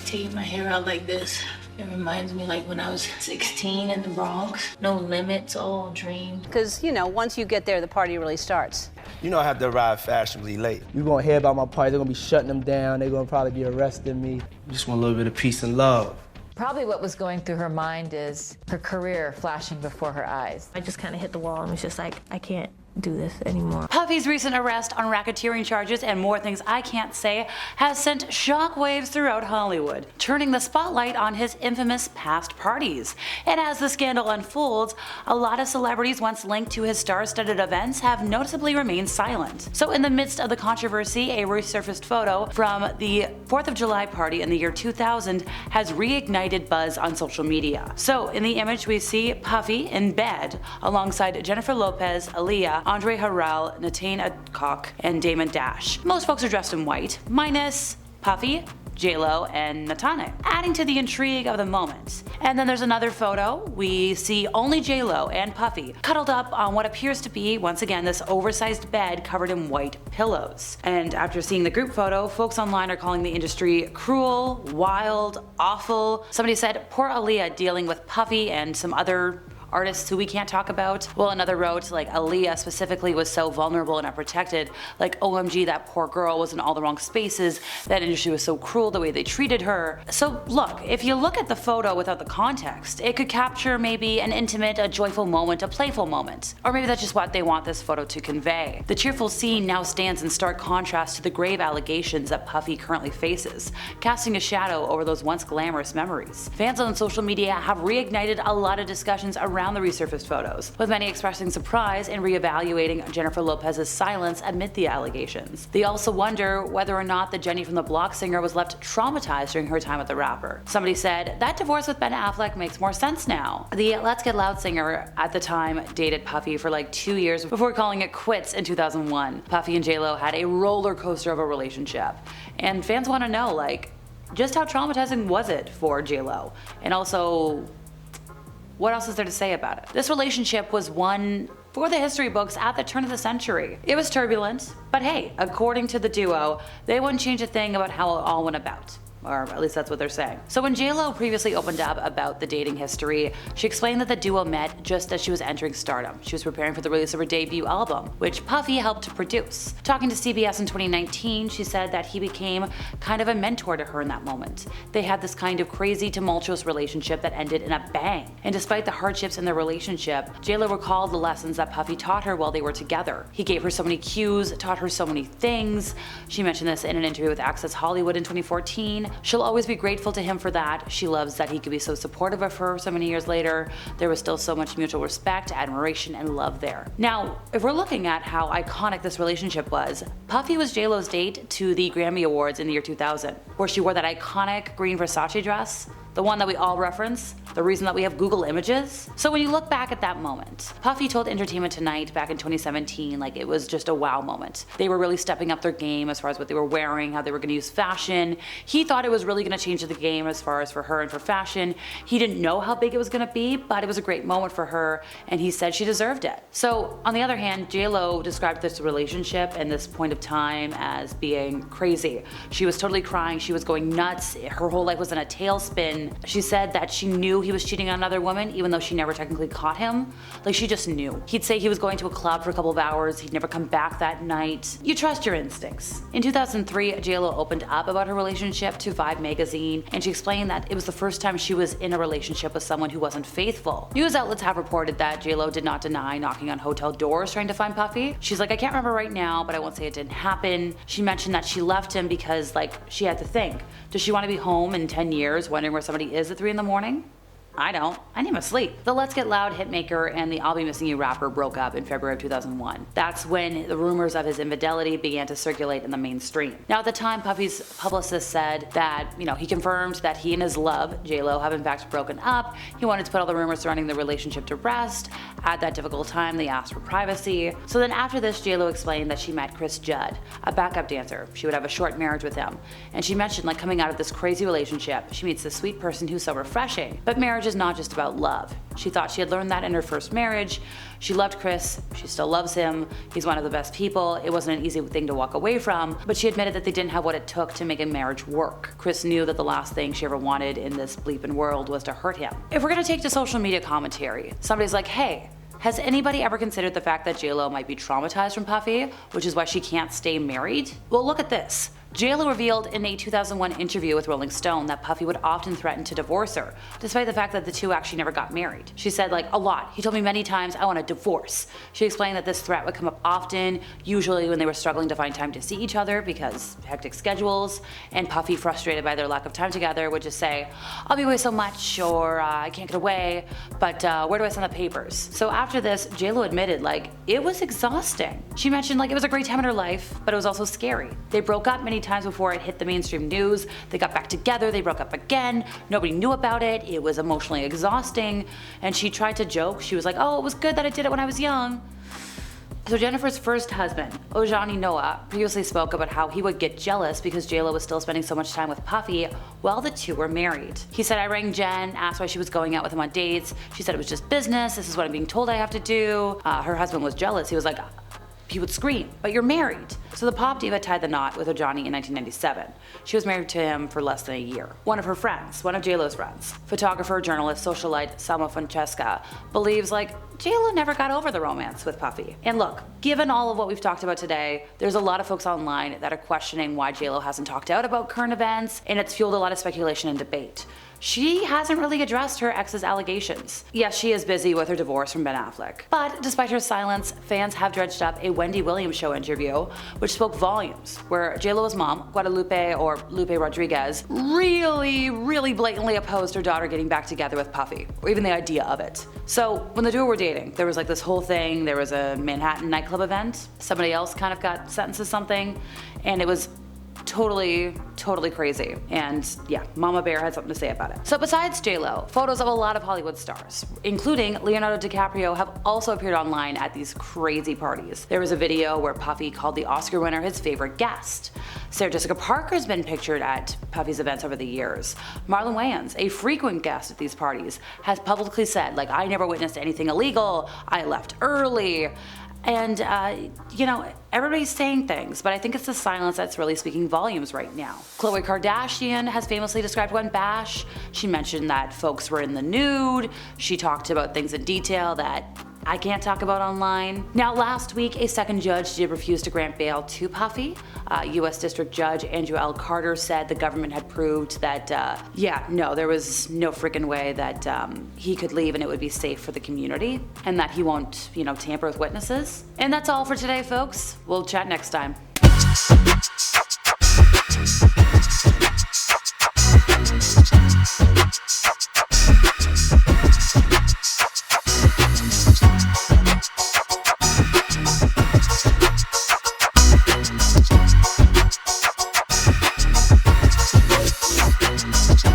taking my hair out like this. It reminds me like when I was 16 in the Bronx. No limits, all dream. Because, you know, once you get there, the party really starts. You know I have to arrive fashionably late. You're gonna hear about my party, they're gonna be shutting them down, they're gonna probably be arresting me. I just want a little bit of peace and love. Probably what was going through her mind is her career flashing before her eyes. I just kind of hit the wall and was just like, I can't do this anymore. Puffy's recent arrest on racketeering charges and more things I can't say has sent shockwaves throughout Hollywood, turning the spotlight on his infamous past parties. And as the scandal unfolds, a lot of celebrities once linked to his star-studded events have noticeably remained silent. So in the midst of the controversy, a resurfaced photo from the 4th of July party in the year 2000 has reignited buzz on social media. So in the image we see Puffy in bed alongside Jennifer Lopez, Aaliyah, Andre Harrell, Natane Adcock, and Damon Dash. Most folks are dressed in white, minus Puffy, JLo, and Natane, adding to the intrigue of the moment. And then there's another photo. We see only JLo and Puffy cuddled up on what appears to be, once again, this oversized bed covered in white pillows. And after seeing the group photo, folks online are calling the industry cruel, wild, awful. Somebody said, poor Aaliyah dealing with Puffy and some other artists who we can't talk about. Well, another wrote, like, Aaliyah specifically was so vulnerable and unprotected. Like, OMG, that poor girl was in all the wrong spaces. That industry was so cruel the way they treated her. So look, if you look at the photo without the context, it could capture maybe an intimate, a joyful moment, a playful moment. Or maybe that's just what they want this photo to convey. The cheerful scene now stands in stark contrast to the grave allegations that Puffy currently faces, casting a shadow over those once glamorous memories. Fans on social media have reignited a lot of discussions around the resurfaced photos, with many expressing surprise and reevaluating Jennifer Lopez's silence amid the allegations. They also wonder whether or not the Jenny from the Block singer was left traumatized during her time with the rapper. Somebody said, that divorce with Ben Affleck makes more sense now. The Let's Get Loud singer at the time dated Puffy for like 2 years before calling it quits in 2001. Puffy and JLo had a roller coaster of a relationship, and fans want to know, like, just how traumatizing was it for JLo? And also, what else is there to say about it? This relationship was one for the history books at the turn of the century. It was turbulent, but hey, according to the duo, they wouldn't change a thing about how it all went about. Or at least that's what they're saying. So when JLo previously opened up about the dating history, she explained that the duo met just as she was entering stardom. She was preparing for the release of her debut album, which Puffy helped to produce. Talking to CBS in 2019, she said that he became kind of a mentor to her in that moment. They had this kind of crazy, tumultuous relationship that ended in a bang. And despite the hardships in their relationship, JLo recalled the lessons that Puffy taught her while they were together. He gave her so many cues, taught her so many things. She mentioned this in an interview with Access Hollywood in 2014. She'll always be grateful to him for that. She loves that he could be so supportive of her so many years later. There was still so much mutual respect, admiration, and love there. Now, if we're looking at how iconic this relationship was, Puffy was JLo's date to the Grammy Awards in the year 2000, where she wore that iconic green Versace dress, the one that we all reference, the reason that we have Google Images. So when you look back at that moment, Puffy told Entertainment Tonight back in 2017 like it was just a wow moment. They were really stepping up their game as far as what they were wearing, how they were going to use fashion. He thought it was really going to change the game as far as for her and for fashion. He didn't know how big it was going to be, but it was a great moment for her, and he said she deserved it. So on the other hand, JLo described this relationship and this point of time as being crazy. She was totally crying, she was going nuts, her whole life was in a tailspin. She said that she knew he was cheating on another woman even though she never technically caught him. Like, she just knew. He'd say he was going to a club for a couple of hours, he'd never come back that night. You trust your instincts. In 2003, JLo opened up about her relationship to Vibe magazine, and she explained that it was the first time she was in a relationship with someone who wasn't faithful. News outlets have reported that JLo did not deny knocking on hotel doors trying to find Puffy. She's like, I can't remember right now, but I won't say it didn't happen. She mentioned that she left him because, like, she had to think, does she want to be home in 10 years wondering where somebody is at 3 in the morning? I don't. I need my sleep. The Let's Get Loud hitmaker and the I'll Be Missing You rapper broke up in February of 2001. That's when the rumors of his infidelity began to circulate in the mainstream. Now at the time, Puffy's publicist said that, he confirmed that he and his love, JLo, have in fact broken up. He wanted to put all the rumors surrounding the relationship to rest. At that difficult time, they asked for privacy. So then after this, JLo explained that she met Chris Judd, a backup dancer. She would have a short marriage with him. And she mentioned, like, coming out of this crazy relationship, she meets this sweet person who's so refreshing. But marriage marriage is not just about love. She thought she had learned that in her first marriage. She loved Chris, she still loves him, he's one of the best people, it wasn't an easy thing to walk away from, but she admitted that they didn't have what it took to make a marriage work. Chris knew that the last thing she ever wanted in this bleeping world was to hurt him. If we're gonna take to social media commentary, somebody's like, hey, has anybody ever considered the fact that JLo might be traumatized from Puffy, which is why she can't stay married? Well, look at this. JLo revealed in a 2001 interview with Rolling Stone that Puffy would often threaten to divorce her, despite the fact that the two actually never got married. She said, like, a lot. He told me many times, I want a divorce. She explained that this threat would come up often, usually when they were struggling to find time to see each other because hectic schedules, and Puffy, frustrated by their lack of time together, would just say, I'll be away so much, or I can't get away, but where do I send the papers? So after this, JLo admitted, like, it was exhausting. She mentioned, like, it was a great time in her life, but it was also scary. They broke up many times before it hit the mainstream news. They got back together, they broke up again, nobody knew about it, it was emotionally exhausting, and she tried to joke. She was like, oh, it was good that I did it when I was young. So Jennifer's first husband, Ojani Noah, previously spoke about how he would get jealous because JLo was still spending so much time with Puffy while the two were married. He said, I rang Jen, asked why she was going out with him on dates. She said it was just business, this is what I'm being told I have to do. Her husband was jealous. He was like, he would scream, but you're married. So the pop diva tied the knot with Ojani in 1997. She was married to him for less than a year. One of her friends, one of JLo's friends, photographer, journalist, socialite Salma Francesca, believes like JLo never got over the romance with Puffy. And look, given all of what we've talked about today, there's a lot of folks online that are questioning why JLo hasn't talked out about current events, and it's fueled a lot of speculation and debate. She hasn't really addressed her ex's allegations. Yes, she is busy with her divorce from Ben Affleck. But despite her silence, fans have dredged up a Wendy Williams show interview, which spoke volumes, where JLo's mom, Guadalupe or Lupe Rodriguez, really blatantly opposed her daughter getting back together with Puffy, or even the idea of it. So when the duo were dating, there was like this whole thing, there was a Manhattan nightclub event, somebody else kind of got sentenced to something, and it was totally crazy. And yeah, Mama Bear had something to say about it. So besides JLo, photos of a lot of Hollywood stars, including Leonardo DiCaprio, have also appeared online at these crazy parties. There was a video where Puffy called the Oscar winner his favorite guest. Sarah Jessica Parker's been pictured at Puffy's events over the years. Marlon Wayans, a frequent guest at these parties, has publicly said, like, I never witnessed anything illegal, I left early. And, you know, everybody's saying things, but I think it's the silence that's really speaking volumes right now. Khloe Kardashian has famously described one bash. She mentioned that folks were in the nude. She talked about things in detail that I can't talk about online. Now, last week, a second judge did refuse to grant bail to Puffy. U.S. District Judge Andrew L. Carter said the government had proved that, there was no freaking way that he could leave and it would be safe for the community, and that he won't, tamper with witnesses. And that's all for today, folks. We'll chat next time.